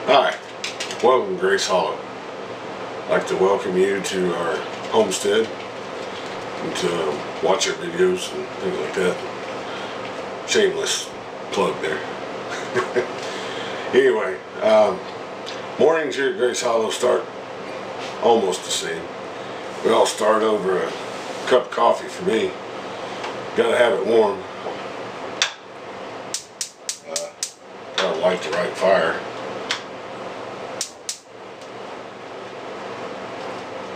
Hi, welcome to Grace Hollow. I'd like to welcome you to our homestead and to watch our videos and things like that. Shameless plug there. Anyway, mornings here at Grace Hollow start almost the same. We all start over a cup of coffee for me. Gotta have it warm. Gotta light the right fire.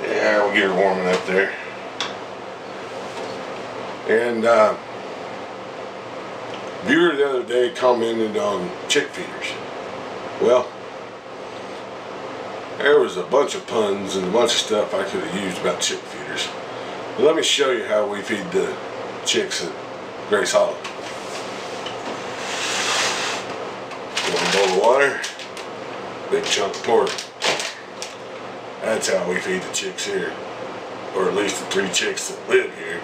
Yeah, we'll get her warming up there. And viewer the other day commented on chick feeders. Well, there was a bunch of puns and a bunch of stuff I could have used about chick feeders. But let me show you how we feed the chicks at Grace Hollow. One bowl of water, big chunk of pork. That's how we feed the chicks here, or at least the 3 chicks that live here,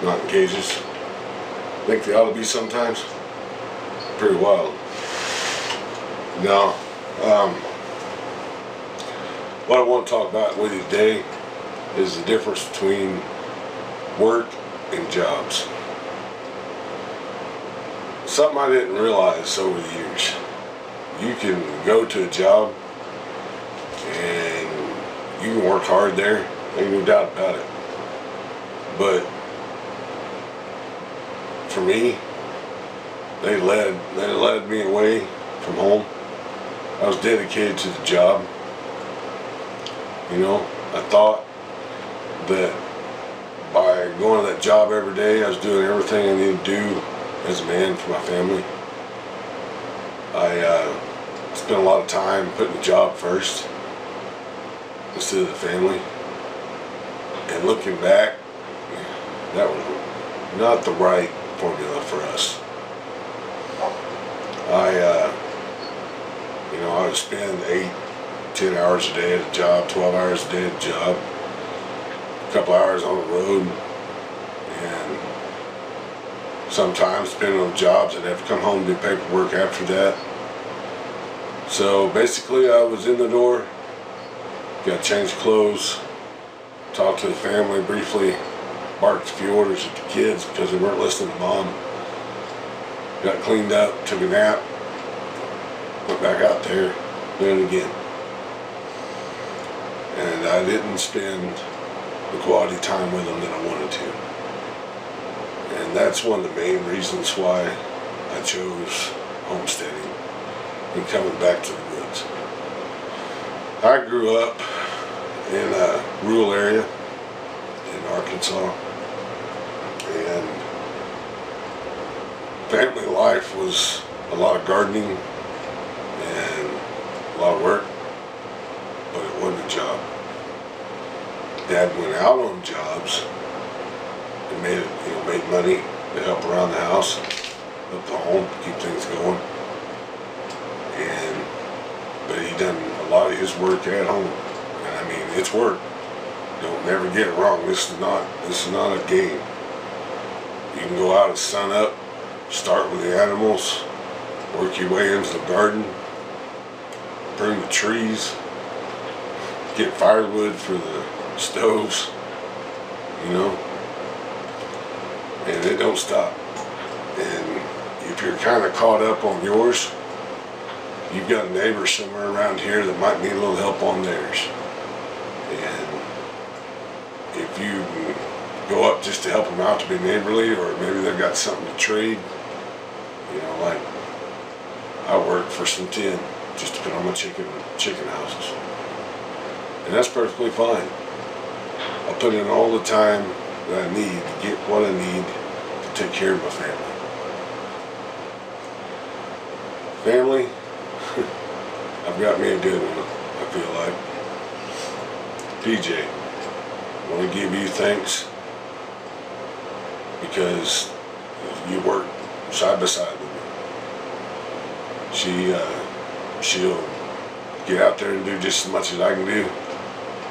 not in cages. Think they ought to be sometimes. Pretty wild. Now, what I want to talk about with you today is the difference between work and jobs. Something I didn't realize over the years. You can go to a job and you can work hard there, ain't no doubt about it. But for me, they led me away from home. I was dedicated to the job. You know, I thought that by going to that job every day, I was doing everything I needed to do as a man for my family. I spent a lot of time putting the job first instead of the family. And looking back, that was not the right formula for us. I would spend 8-10 hours a day at a job, 12 hours a day at a job, a couple hours on the road, and sometimes, depending on the jobs, I'd have to come home and do paperwork after that. So basically, I was in the door, got changed clothes, talked to the family briefly, barked a few orders at the kids because they weren't listening to mom, got cleaned up, took a nap, went back out there, doing it again. And I didn't spend the quality time with them that I wanted to. And that's one of the main reasons why I chose homesteading and coming back to the woods. I grew up in a rural area in Arkansas, and family life was a lot of gardening and a lot of work, but it wasn't a job. Dad went out on jobs and made money to help around the house, help the home, keep things going. But he done a lot of his work at home. And I mean, it's work. Don't never get it wrong. This is not a game. You can go out at sun up, start with the animals, work your way into the garden, prune the trees, get firewood for the stoves, and it don't stop. And if you're kind of caught up on yours, you've got a neighbor somewhere around here that might need a little help on theirs. And if you go up just to help them out to be neighborly, or maybe they've got something to trade, like I work for some tin just to put on my chicken houses. And that's perfectly fine. I put in all the time that I need to get what I need to take care of my family. Family, I've got me a good one, I feel like. PJ, I want to give you thanks because you work side by side with me. She'll get out there and do just as much as I can do,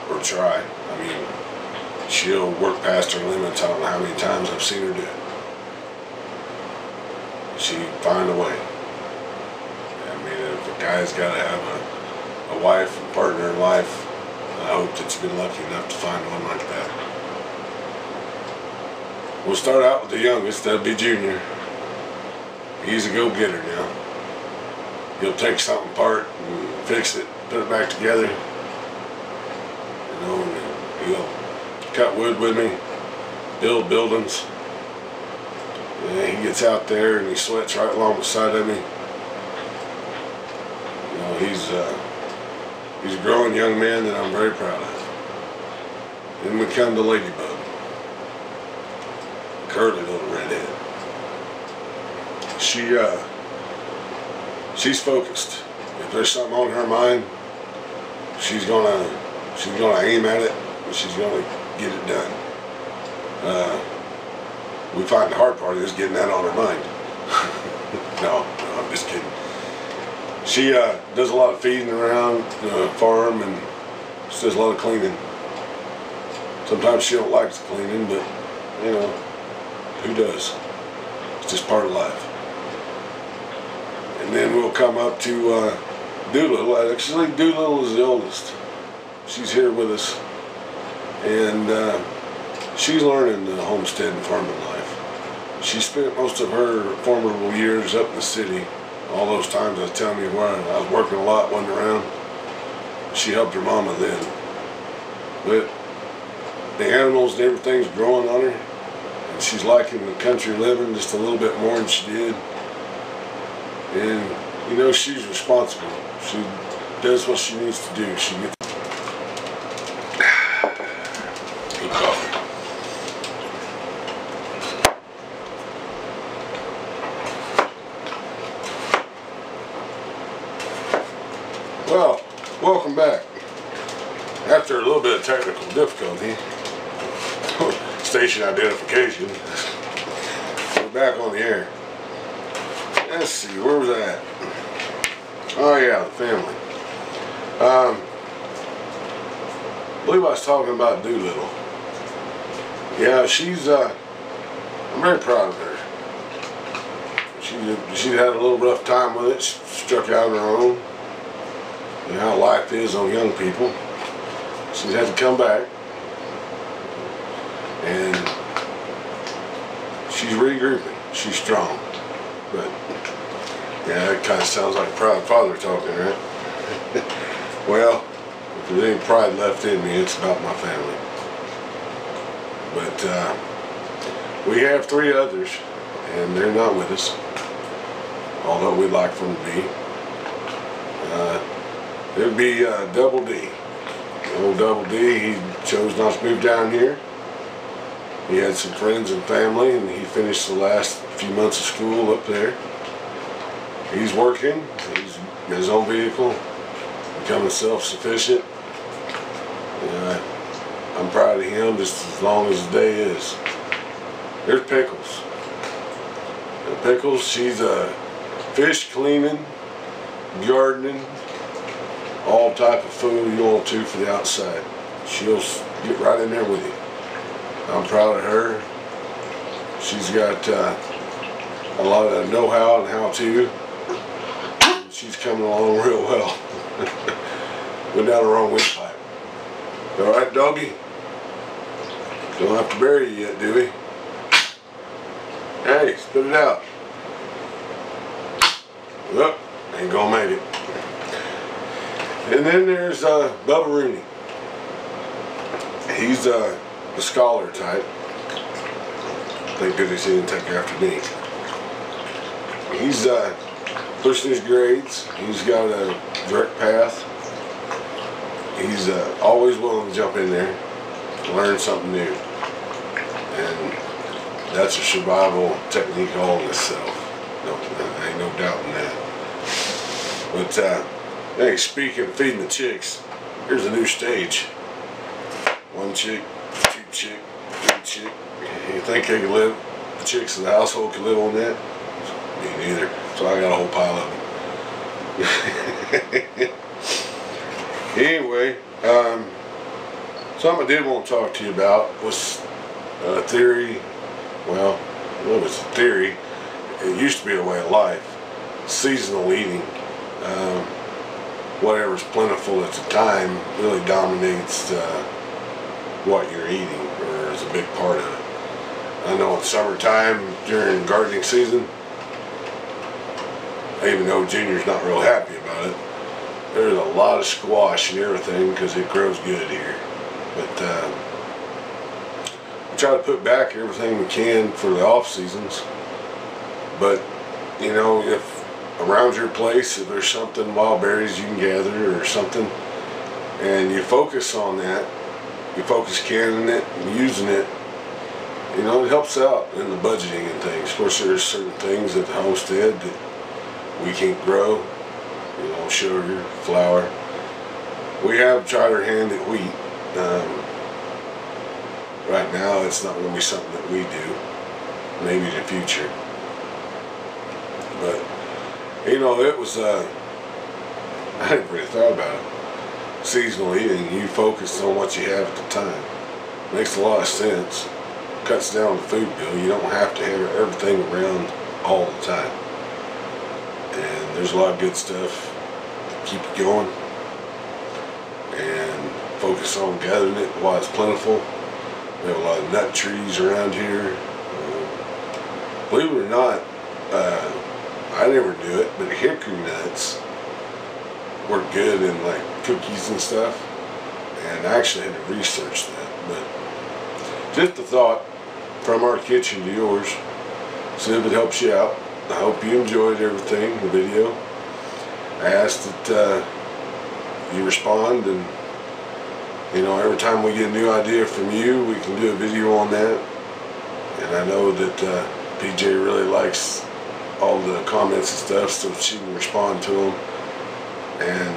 or try. I mean, she'll work past her limits. I don't know how many times I've seen her do it. She'd find a way. I mean, if guy's got to have a wife, a partner in life. I hope that you've been lucky enough to find one like that. We'll start out with the youngest, that'll be Junior. He's a go-getter now. He'll take something apart and fix it, put it back together. You know, and he'll cut wood with me, build buildings. And he gets out there and he sweats right along beside of me. You know, he's a growing young man that I'm very proud of. Then we come to Ladybug, curly little redhead. She's focused. If there's something on her mind, she's gonna aim at it and she's gonna get it done. We find the hard part is getting that on her mind. No, I'm just kidding. She does a lot of feeding around the farm, and she does a lot of cleaning. Sometimes she don't like the cleaning, but you know, who does? It's just part of life. And then we'll come up to Doolittle. Actually, Doolittle is the oldest. She's here with us, and she's learning the homestead and farming life. She spent most of her formidable years up in the city. All those times I was telling you where I was working a lot, wasn't around. She helped her mama then. But the animals and everything's growing on her, and she's liking the country living just a little bit more than she did. And you know, she's responsible. She does what she needs to do. She gets good coffee. Well, welcome back. After a little bit of technical difficulty, station identification, we're back on the air. Let's see, where was I at? Oh yeah, the family. I believe I was talking about Doolittle. Yeah, she's, I'm very proud of her. She had a little rough time with it. She struck out on her own. You know how life is on young people. She's had to come back. And she's regrouping. She's strong. But yeah, it kind of sounds like a proud father talking, right? Well, if there's any pride left in me, it's about my family. But we have 3 others, and they're not with us, although we'd like for them to be. It would be Double D. Old Double D, he chose not to move down here. He had some friends and family, and he finished the last few months of school up there. He's working, he's got his own vehicle, becoming self-sufficient. I'm proud of him just as long as the day is. There's Pickles. And Pickles, she's fish cleaning, gardening, all type of food you want to for the outside. She'll get right in there with you. I'm proud of her. She's got a lot of know-how and how-to. She's coming along real well. Went down the wrong windpipe. All right, doggy? Don't have to bury you yet, do we? Hey, spit it out. Look, ain't gonna make it. And then there's Bubba Rooney. He's the scholar type. Thank goodness he didn't take after me. He's pushing his grades. He's got a direct path. He's always willing to jump in there and learn something new. And that's a survival technique all in itself. No, ain't no doubt in that. But hey, speaking of feeding the chicks, here's a new stage. 1 chick, 2 chick, 3 chick. You think they could live? The chicks in the household could live on that? Me neither. So I got a whole pile of them. Anyway, something I did want to talk to you about was a theory. Well, what was a theory? It used to be a way of life. Seasonal eating. whatever's plentiful at the time really dominates what you're eating, or is a big part of it. I know in summertime during gardening season, even though Junior's not real happy about it, there's a lot of squash and everything because it grows good here. But we try to put back everything we can for the off seasons. But you know, if around your place, if there's something, wild berries you can gather or something, and you focus on that, you focus canning it and using it, you know, it helps out in the budgeting and things. Of course, there's certain things at the homestead that we can't grow, you know, sugar, flour. We have tried our hand at wheat. Right now, it's not going to be something that we do. Maybe in the future. But you know, it was, I hadn't really thought about it. Seasonal eating, you focus on what you have at the time. Makes a lot of sense. Cuts down the food bill. You don't have to have everything around all the time. And there's a lot of good stuff to keep you going. And focus on gathering it while it's plentiful. We have a lot of nut trees around here. Believe it or not, I never do it, but hickory nuts work good in like cookies and stuff, and I actually had to research that. But just a thought from our kitchen to yours, see if it helps you out. I hope you enjoyed everything, the video. I ask that you respond, and you know, every time we get a new idea from you, we can do a video on that. And I know that PJ really likes all the comments and stuff, so she can respond to them. And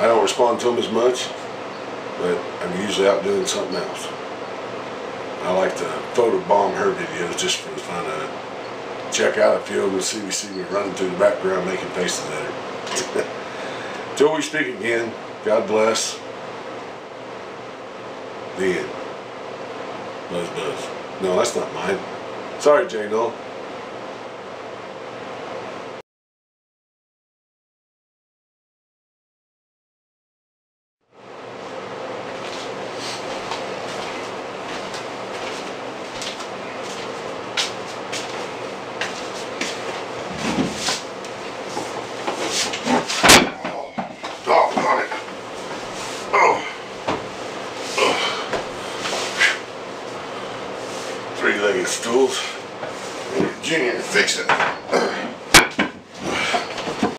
I don't respond to them as much, but I'm usually out doing something else. I like to photobomb her videos just for the fun of it. Check out a few of them and see me running through the background making faces at her. Till we speak again, God bless. The end. Buzz, buzz. No, that's not mine. Sorry, J. Noel.